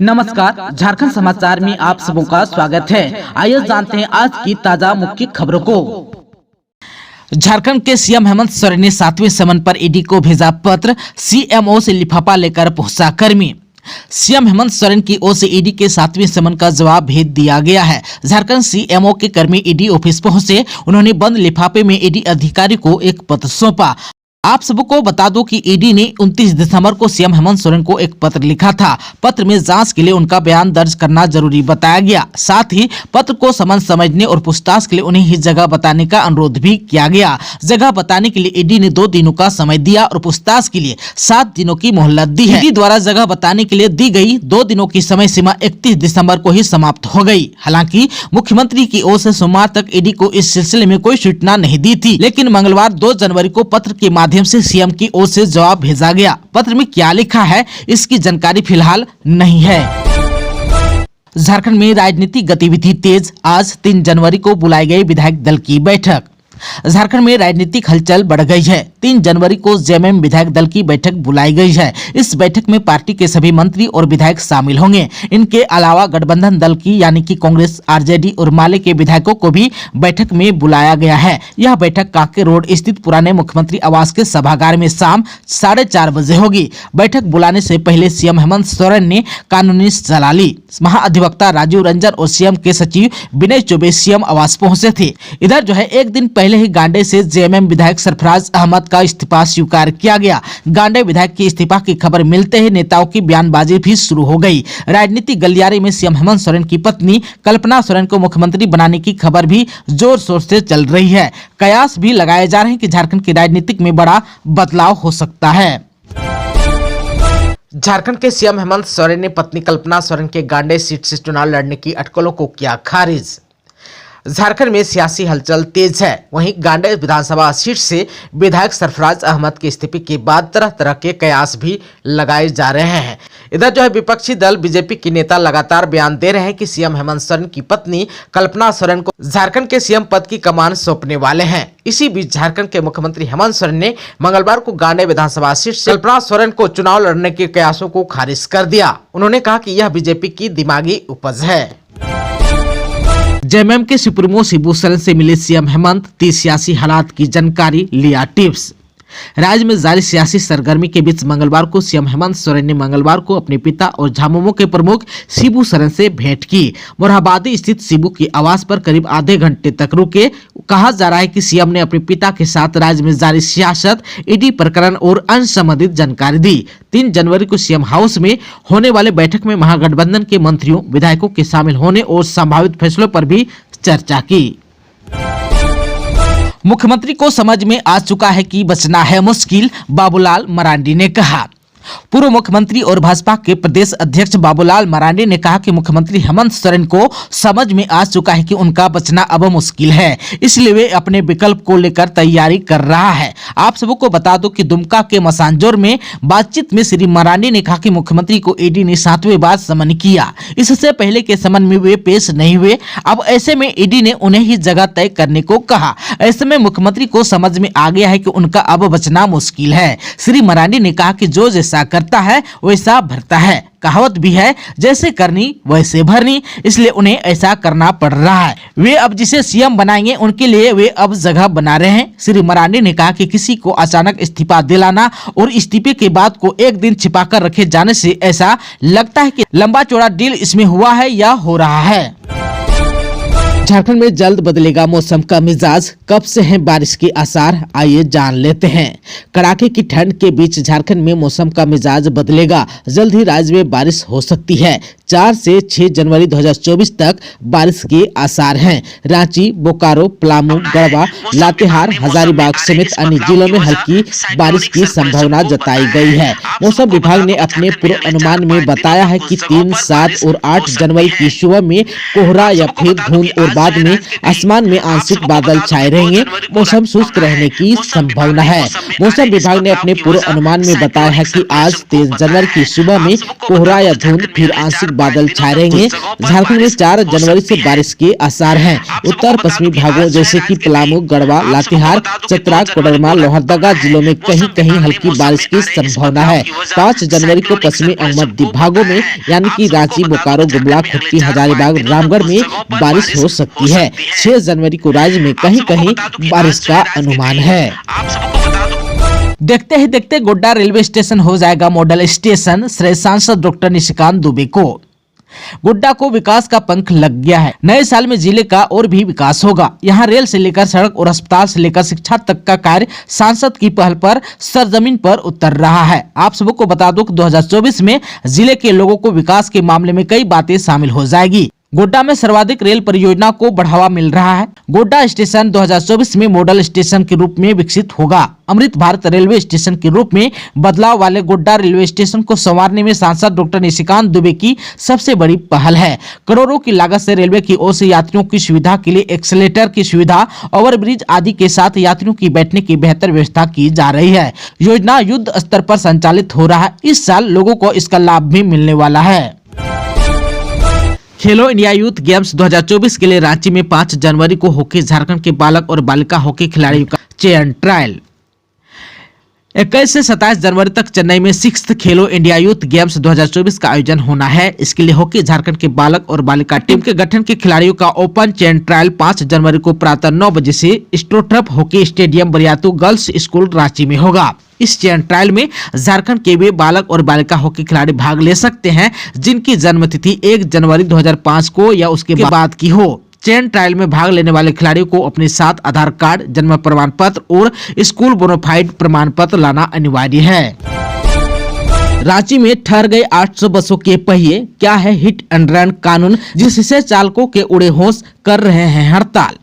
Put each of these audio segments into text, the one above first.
नमस्कार, झारखंड समाचार में आप सबों का स्वागत है। आइए जानते हैं आज की ताजा मुख्य खबरों को। झारखंड के सीएम हेमंत सोरेन ने 7वें समन पर ईडी को भेजा पत्र, सीएमओ से लिफाफा लेकर पहुंचा कर्मी। सीएम हेमंत सोरेन की ओर से ईडी के 7वें समन का जवाब भेज दिया गया है। झारखंड सीएमओ के कर्मी ईडी ऑफिस पहुंचे। उन्होंने बंद लिफाफे में ईडी अधिकारी को एक पत्र सौंपा। आप सबको बता दो कि ईडी ने 29 दिसंबर को सीएम हेमंत सोरेन को एक पत्र लिखा था। पत्र में जांच के लिए उनका बयान दर्ज करना जरूरी बताया गया। साथ ही पत्र को समझने और पूछताछ के लिए उन्हें ही जगह बताने का अनुरोध भी किया गया। जगह बताने के लिए ईडी ने 2 दिनों का समय दिया और पूछताछ के लिए 7 दिनों की मोहलत दी है। ईडी द्वारा जगह बताने के लिए दी गई 2 दिनों की समय सीमा 31 दिसंबर को ही समाप्त हो गई। हालांकि मुख्यमंत्री की ओर से सोमवार तक ईडी को इस सिलसिले में कोई सूचना नहीं दी थी, लेकिन मंगलवार 2 जनवरी को पत्र के माध्यम से सीएम की ओर से जवाब भेजा गया। पत्र में क्या लिखा है, इसकी जानकारी फिलहाल नहीं है। झारखंड में राजनीतिक गतिविधि तेज, आज 3 जनवरी को बुलाई गई विधायक दल की बैठक। झारखंड में राजनीतिक हलचल बढ़ गई है। 3 जनवरी को जेएमएम विधायक दल की बैठक बुलाई गई है। इस बैठक में पार्टी के सभी मंत्री और विधायक शामिल होंगे। इनके अलावा गठबंधन दल की यानी कि कांग्रेस, आरजेडी और माले के विधायकों को भी बैठक में बुलाया गया है। यह बैठक कांके रोड स्थित पुराने मुख्यमंत्री आवास के सभागार में शाम 4:30 बजे होगी। बैठक बुलाने से पहले सीएम हेमंत सोरेन ने कानूनी सलाह ली। महाअधिवक्ता राजीव रंजन और सीएम के सचिव विनय चौबे सीएम आवास पहुंचे थे। इधर जो है एक दिन पहले ही गांडे से जेएमएम विधायक सरफराज अहमद का इस्तीफा स्वीकार किया गया। गांडे विधायक के इस्तीफा की खबर मिलते ही नेताओं की बयानबाजी भी शुरू हो गई। राजनीतिक गलियारे में सीएम हेमंत सोरेन की पत्नी कल्पना सोरेन को मुख्यमंत्री बनाने की खबर भी जोर शोर से चल रही है। कयास भी लगाए जा रहे हैं कि झारखंड की राजनीतिक में बड़ा बदलाव हो सकता है। झारखंड के सीएम हेमंत सोरेन ने पत्नी कल्पना सोरेन के गांडे सीट से चुनाव लड़ने की अटकलों को किया खारिज। झारखंड में सियासी हलचल तेज है। वहीं गांडे विधानसभा सीट से विधायक सरफराज अहमद के इस्तीफे के बाद तरह तरह के कयास भी लगाए जा रहे हैं। इधर जो है विपक्षी दल बीजेपी के नेता लगातार बयान दे रहे हैं कि सीएम हेमंत सोरेन की पत्नी कल्पना सोरेन को झारखंड के सीएम पद की कमान सौंपने वाले हैं। इसी बीच झारखंड के मुख्यमंत्री हेमंत सोरेन ने मंगलवार को गांडे विधानसभा सीट से कल्पना सोरेन को चुनाव लड़ने के कयासों को खारिज कर दिया। उन्होंने कहा कि यह बीजेपी की दिमागी उपज है। जेएमएम के सुप्रीमो शिबू सोरेन से मिले सीएम हेमंत, 30 सियासी हालात की जानकारी, लिया टिप्स। राज्य में जारी सियासी सरगर्मी के बीच मंगलवार को सीएम हेमंत सोरेन ने मंगलवार को अपने पिता और झामुमो के प्रमुख शिबू सोरेन से भेंट की। मोरहाबादी स्थित शिबू के आवास पर करीब आधे घंटे तक रुके। कहा जा रहा है कि सीएम ने अपने पिता के साथ राज्य में जारी सियासत, ईडी प्रकरण और अन्य संबंधित जानकारी दी। 3 जनवरी को सीएम हाउस में होने वाले बैठक में महागठबंधन के मंत्रियों, विधायकों के शामिल होने और संभावित फैसलों पर भी चर्चा की। मुख्यमंत्री को समझ में आ चुका है कि बचना है मुश्किल, बाबूलाल मरांडी ने कहा। पूर्व मुख्यमंत्री और भाजपा के प्रदेश अध्यक्ष बाबूलाल मरांडी ने कहा कि मुख्यमंत्री हेमंत सोरेन को समझ में आ चुका है कि उनका बचना अब मुश्किल है, इसलिए वे अपने विकल्प को लेकर तैयारी कर रहा है। आप सबको बता दो कि दुमका के मसांजोर में बातचीत में श्री मरांडी ने कहा कि मुख्यमंत्री को ईडी ने 7वें बार समन किया। इससे पहले के समन में वे पेश नहीं हुए। अब ऐसे में ईडी ने उन्हें ही जगह तय करने को कहा। ऐसे में मुख्यमंत्री को समझ में आ गया है कि उनका अब बचना मुश्किल है। श्री मरांडी ने कहा कि जो जैसा करता है वैसा भरता है। कहावत भी है, जैसे करनी वैसे भरनी, इसलिए उन्हें ऐसा करना पड़ रहा है। वे अब जिसे सीएम बनाएंगे उनके लिए वे अब जगह बना रहे हैं। श्री मरांडी ने कहा कि किसी को अचानक इस्तीफा दिलाना और इस्तीफे के बाद को एक दिन छिपाकर रखे जाने से ऐसा लगता है कि लंबा चौड़ा डील इसमें हुआ है या हो रहा है। झारखंड में जल्द बदलेगा मौसम का मिजाज, कब से हैं बारिश के आसार, आइए जान लेते हैं। कड़ाके की ठंड के बीच झारखंड में मौसम का मिजाज बदलेगा। जल्द ही राज्य में बारिश हो सकती है। 4 से 6 जनवरी 2024 तक बारिश के आसार हैं। रांची, बोकारो, पलामू, गढ़वा, लातेहार, हजारीबाग समेत अन्य जिलों में हल्की बारिश की संभावना जताई गई है। मौसम विभाग ने अपने पूर्व अनुमान में बताया है कि 3, 7 और 8 जनवरी की सुबह में कोहरा या फिर धुंध और बाद में आसमान में आंशिक बादल छाए रहेंगे। मौसम शुष्क रहने की संभावना है। मौसम विभाग ने अपने पूर्व अनुमान में बताया है कि आज 3 जनवरी की सुबह में कोहरा या धुंध, फिर आंशिक बादल छाए रहेंगे। झारखंड में 4 जनवरी से बारिश के आसार हैं। उत्तर पश्चिमी भागों जैसे कि पलामू, गढ़वा, लातेहार, चतरा, कोडरमा, लोहरदगा जिलों में कहीं कहीं हल्की बारिश की संभावना है। 5 जनवरी को पश्चिमी और मध्य भागों में यानी कि रांची, बोकारो, गुमला, खुट्टी, हजारीबाग, रामगढ़ में बारिश हो सकती है। 6 जनवरी को राज्य में कहीं कहीं बारिश का अनुमान है। देखते ही देखते गोड्डा रेलवे स्टेशन हो जाएगा मॉडल स्टेशन, श्री सांसद डॉक्टर निशिकांत दुबे को। गोड्डा को विकास का पंख लग गया है। नए साल में जिले का और भी विकास होगा। यहाँ रेल से लेकर सड़क और अस्पताल से लेकर शिक्षा तक का कार्य सांसद की पहल पर सरजमीन पर उतर रहा है। आप सबको बता दूं कि 2024 में जिले के लोगों को विकास के मामले में कई बातें शामिल हो जाएगी। गोड्डा में सर्वाधिक रेल परियोजना को बढ़ावा मिल रहा है। गोड्डा स्टेशन 2024 में मॉडल स्टेशन के रूप में विकसित होगा। अमृत भारत रेलवे स्टेशन के रूप में बदलाव वाले गोड्डा रेलवे स्टेशन को संवारने में सांसद डॉक्टर निशिकांत दुबे की सबसे बड़ी पहल है। करोड़ों की लागत से रेलवे की ओर से यात्रियों की सुविधा के लिए एक्सेलेटर की सुविधा, ओवरब्रिज आदि के साथ यात्रियों की बैठने की बेहतर व्यवस्था की जा रही है। योजना युद्ध स्तर पर संचालित हो रहा है। इस साल लोगों को इसका लाभ भी मिलने वाला है। खेलो इंडिया यूथ गेम्स 2024 के लिए रांची में 5 जनवरी को हॉकी झारखंड के बालक और बालिका हॉकी खिलाड़ियों का चयन ट्रायल। 21 से 27 जनवरी तक चेन्नई में 6th खेलो इंडिया यूथ गेम्स 2024 का आयोजन होना है। इसके लिए हॉकी झारखंड के बालक और बालिका टीम के गठन के खिलाड़ियों का ओपन चयन ट्रायल 5 जनवरी को प्रातः 9 बजे से astroturf hockey stadium Bariatu girls school Ranchi में होगा। इस चयन ट्रायल में झारखंड के वे बालक और बालिका हॉकी खिलाड़ी भाग ले सकते हैं जिनकी जन्म तिथि 1 जनवरी 2005 को या उसके बाद की हो। चयन ट्रायल में भाग लेने वाले खिलाड़ियों को अपने साथ आधार कार्ड, जन्म प्रमाण पत्र और स्कूल बोनाफाइड प्रमाण पत्र लाना अनिवार्य है। रांची में ठहर गए 800 बसों के पहिए, क्या है हिट एंड रन कानून जिससे चालकों के उड़े होश कर रहे हैं हड़ताल।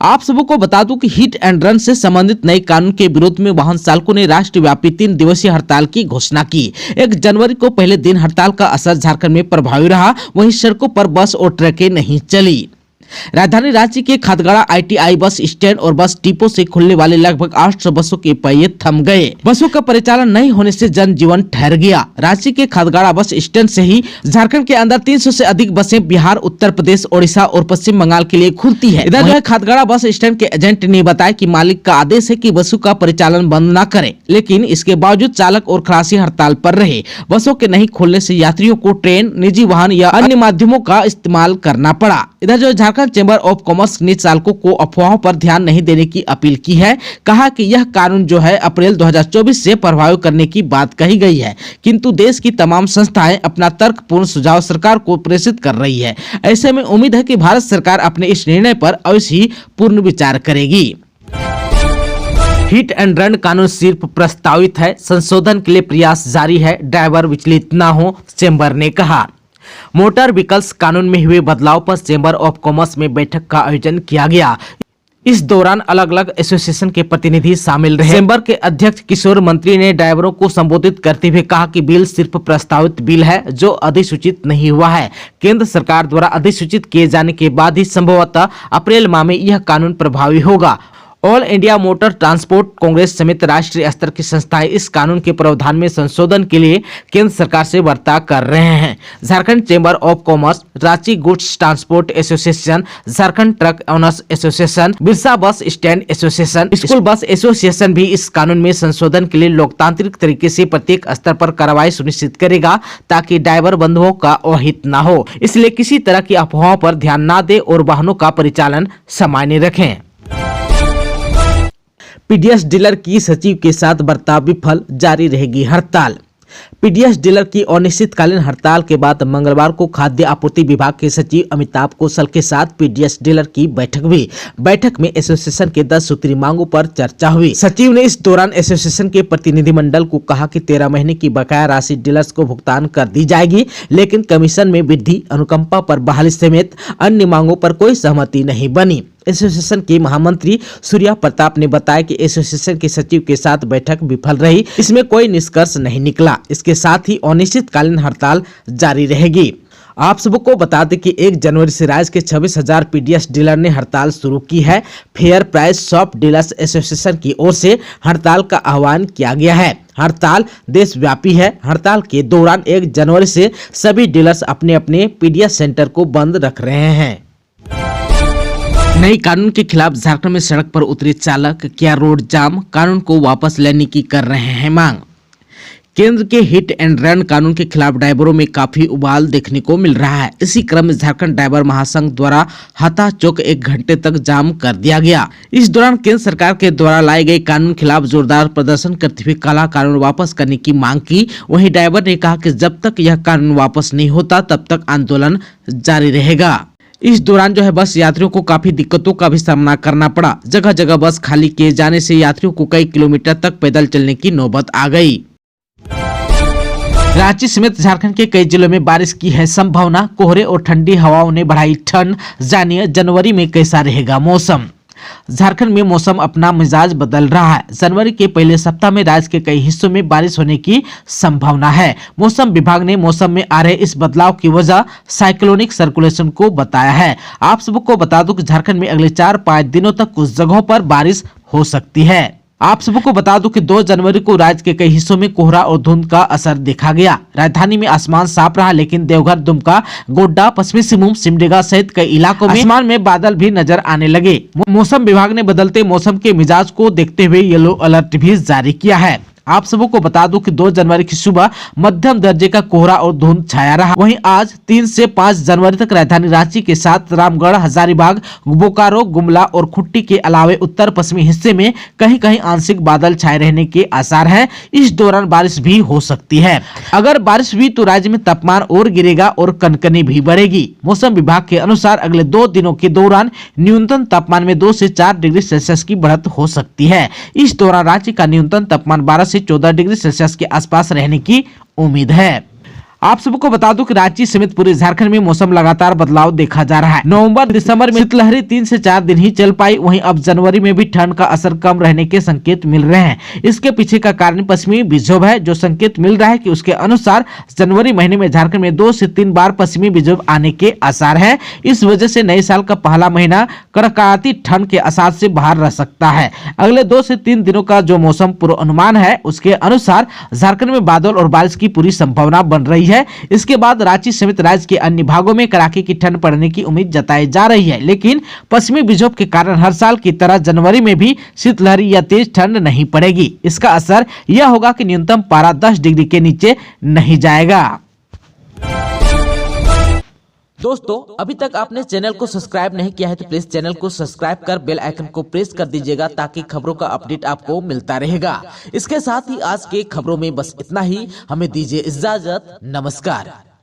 आप सबको बता दूं कि हिट एंड रन से संबंधित नए कानून के विरोध में वाहन चालकों ने राष्ट्रव्यापी 3 दिवसीय हड़ताल की घोषणा की। 1 जनवरी को पहले दिन हड़ताल का असर झारखंड में प्रभावी रहा, वहीं सड़कों पर बस और ट्रकें नहीं चली। राजधानी रांची के खादगड़ा ITI बस स्टैंड और बस डिपो से खुलने वाले लगभग 800 बसों के पहिए थम गए। बसों का परिचालन नहीं होने से जनजीवन ठहर गया। रांची के खादगड़ा बस स्टैंड से ही झारखंड के अंदर 300 से अधिक बसें बिहार, उत्तर प्रदेश, ओडिशा और पश्चिम बंगाल के लिए खुलती है। इधर जो है खादगड़ा बस स्टैंड के एजेंट ने बताया कि मालिक का आदेश है कि बसों का परिचालन बंद न करे, लेकिन इसके बावजूद चालक और खलासी हड़ताल पर रहे। बसों के नहीं खोलने से यात्रियों को ट्रेन, निजी वाहन या अन्य माध्यमों का इस्तेमाल करना पड़ा। इधर जो झारखंड चैम्बर ऑफ कॉमर्स ने चालकों को अफवाहों पर ध्यान नहीं देने की अपील की है। कहा कि यह कानून जो है अप्रैल 2024 से प्रभावी करने की बात कही गई है, किंतु देश की तमाम संस्थाएं अपना तर्कपूर्ण सुझाव सरकार को प्रेषित कर रही है। ऐसे में उम्मीद है कि भारत सरकार अपने इस निर्णय पर अवश्य ही पूर्ण विचार करेगी। हिट एंड रन कानून सिर्फ प्रस्तावित है, संशोधन के लिए प्रयास जारी है, ड्राइवर विचलित न हो, चैम्बर ने कहा। मोटर व्हीकल्स कानून में हुए बदलाव पर चैम्बर ऑफ कॉमर्स में बैठक का आयोजन किया गया। इस दौरान अलग अलग एसोसिएशन के प्रतिनिधि शामिल रहे। चैम्बर के अध्यक्ष किशोर मंत्री ने ड्राइवरों को संबोधित करते हुए कहा कि बिल सिर्फ प्रस्तावित बिल है जो अधिसूचित नहीं हुआ है। केंद्र सरकार द्वारा अधिसूचित किए जाने के बाद ही संभवतः अप्रैल माह में यह कानून प्रभावी होगा। All India motor transport Congress समेत राष्ट्रीय स्तर की संस्थाएं इस कानून के प्रावधान में संशोधन के लिए केंद्र सरकार से वार्ता कर रहे हैं। Jharkhand chamber of commerce, Ranchi goods transport association, Jharkhand truck owners association, Birsa bus stand association, school bus association भी इस कानून में संशोधन के लिए लोकतांत्रिक तरीके से प्रत्येक स्तर पर कार्रवाई सुनिश्चित करेगा ताकि ड्राइवर बंधुओं का अहित न हो। इसलिए किसी तरह की अफवाहों पर ध्यान न दे और वाहनों का परिचालन सामान्य रखें। पीडीएस डीलर की सचिव के साथ बर्ताव विफल, जारी रहेगी हड़ताल। पीडीएस डीलर की अनिश्चितकालीन हड़ताल के बाद मंगलवार को खाद्य आपूर्ति विभाग के सचिव अमिताभ कौशल के साथ पीडीएस डीलर की बैठक हुई। बैठक में एसोसिएशन के 10 सूत्री मांगों पर चर्चा हुई। सचिव ने इस दौरान एसोसिएशन के प्रतिनिधिमंडल को कहा कि 13 महीने की बकाया राशि डीलर्स को भुगतान कर दी जाएगी, लेकिन कमीशन में वृद्धि, अनुकंपा पर बहाली समेत अन्य मांगों पर कोई सहमति नहीं बनी। एसोसिएशन के महामंत्री सूर्या प्रताप ने बताया कि एसोसिएशन के सचिव के साथ बैठक विफल रही, इसमें कोई निष्कर्ष नहीं निकला। इसके साथ ही अनिश्चितकालीन हड़ताल जारी रहेगी। आप सबको बता दें कि 1 जनवरी से राज्य के 26,000 पीडीएस डीलर ने हड़ताल शुरू की है। Fair price shop dealers association की ओर से हड़ताल का आह्वान किया गया है। हड़ताल देशव्यापी है। हड़ताल के दौरान 1 जनवरी से सभी डीलर्स अपने अपने पीडीएस सेंटर को बंद रख रहे हैं। नई कानून के खिलाफ झारखंड में सड़क पर उतरे चालक, किया रोड जाम, कानून को वापस लेने की कर रहे हैं मांग। केंद्र के हिट एंड रन कानून के खिलाफ ड्राइवरों में काफी उबाल देखने को मिल रहा है। इसी क्रम में झारखंड ड्राइवर महासंघ द्वारा हाथा चौक 1 घंटे तक जाम कर दिया गया। इस दौरान केंद्र सरकार के द्वारा लाए गए कानून के खिलाफ जोरदार प्रदर्शन करते हुए काला कानून वापस करने की मांग की। वहीं ड्राइवर ने कहा कि जब तक यह कानून वापस नहीं होता तब तक आंदोलन जारी रहेगा। इस दौरान बस यात्रियों को काफी दिक्कतों का भी सामना करना पड़ा। जगह जगह बस खाली किए जाने से यात्रियों को कई किलोमीटर तक पैदल चलने की नौबत आ गई। रांची समेत झारखंड के कई जिलों में बारिश की है संभावना। कोहरे और ठंडी हवाओं ने बढ़ाई ठंड। जानिए जनवरी में कैसा रहेगा मौसम। झारखंड में मौसम अपना मिजाज बदल रहा है। जनवरी के पहले सप्ताह में राज्य के कई हिस्सों में बारिश होने की संभावना है। मौसम विभाग ने मौसम में आ रहे इस बदलाव की वजह साइक्लोनिक सर्कुलेशन को बताया है। आप सबको बता दूं कि झारखंड में अगले 4-5 दिनों तक कुछ जगहों पर बारिश हो सकती है। आप सबको बता दूं कि 2 जनवरी को राज्य के कई हिस्सों में कोहरा और धुंध का असर देखा गया। राजधानी में आसमान साफ रहा, लेकिन देवघर, दुमका, गोड्डा, पश्चिमी सिंहभूम, सिमडेगा सहित कई इलाकों में आसमान में बादल भी नजर आने लगे। मौसम विभाग ने बदलते मौसम के मिजाज को देखते हुए येलो अलर्ट भी जारी किया है। आप सबको बता दूं कि 2 जनवरी की सुबह मध्यम दर्जे का कोहरा और धुंध छाया रहा। वहीं आज 3 से 5 जनवरी तक राजधानी रांची के साथ रामगढ़, हजारीबाग, बोकारो, गुमला और खुट्टी के अलावे उत्तर पश्चिमी हिस्से में कहीं कहीं आंशिक बादल छाए रहने के आसार हैं। इस दौरान बारिश भी हो सकती है। अगर बारिश हुई तो राज्य में तापमान और गिरेगा और कनकनी भी बढ़ेगी। मौसम विभाग के अनुसार अगले 2 दिनों के दौरान न्यूनतम तापमान में 2 से 4 डिग्री सेल्सियस की बढ़त हो सकती है। इस दौरान रांची का न्यूनतम तापमान 12 से 14 डिग्री सेल्सियस के आसपास रहने की उम्मीद है। आप सबको बता दूं कि रांची समेत पूरे झारखंड में मौसम लगातार बदलाव देखा जा रहा है। नवंबर दिसंबर में शीतलहरी 3 से 4 दिन ही चल पाई। वहीं अब जनवरी में भी ठंड का असर कम रहने के संकेत मिल रहे हैं। इसके पीछे का कारण पश्चिमी विक्षोभ है, जो संकेत मिल रहा है कि उसके अनुसार जनवरी महीने में झारखंड में 2 से 3 बार पश्चिमी विक्षोभ आने के आसार है। इस वजह से नए साल का पहला महीना कड़कड़ाती ठंड के असर से बाहर रह सकता है। अगले 2 से 3 दिनों का जो मौसम पूर्वानुमान है उसके अनुसार झारखंड में बादल और बारिश की पूरी संभावना बन रही है। इसके बाद रांची समेत राज्य के अन्य भागों में कड़ाके की ठंड पड़ने की उम्मीद जताई जा रही है। लेकिन पश्चिमी विक्षोभ के कारण हर साल की तरह जनवरी में भी शीतलहरी या तेज ठंड नहीं पड़ेगी। इसका असर यह होगा कि न्यूनतम पारा 10 डिग्री के नीचे नहीं जाएगा। दोस्तों, अभी तक आपने चैनल को सब्सक्राइब नहीं किया है तो प्लीज चैनल को सब्सक्राइब कर बेल आइकन को प्रेस कर दीजिएगा, ताकि खबरों का अपडेट आपको मिलता रहेगा। इसके साथ ही आज के खबरों में बस इतना ही। हमें दीजिए इजाजत। नमस्कार।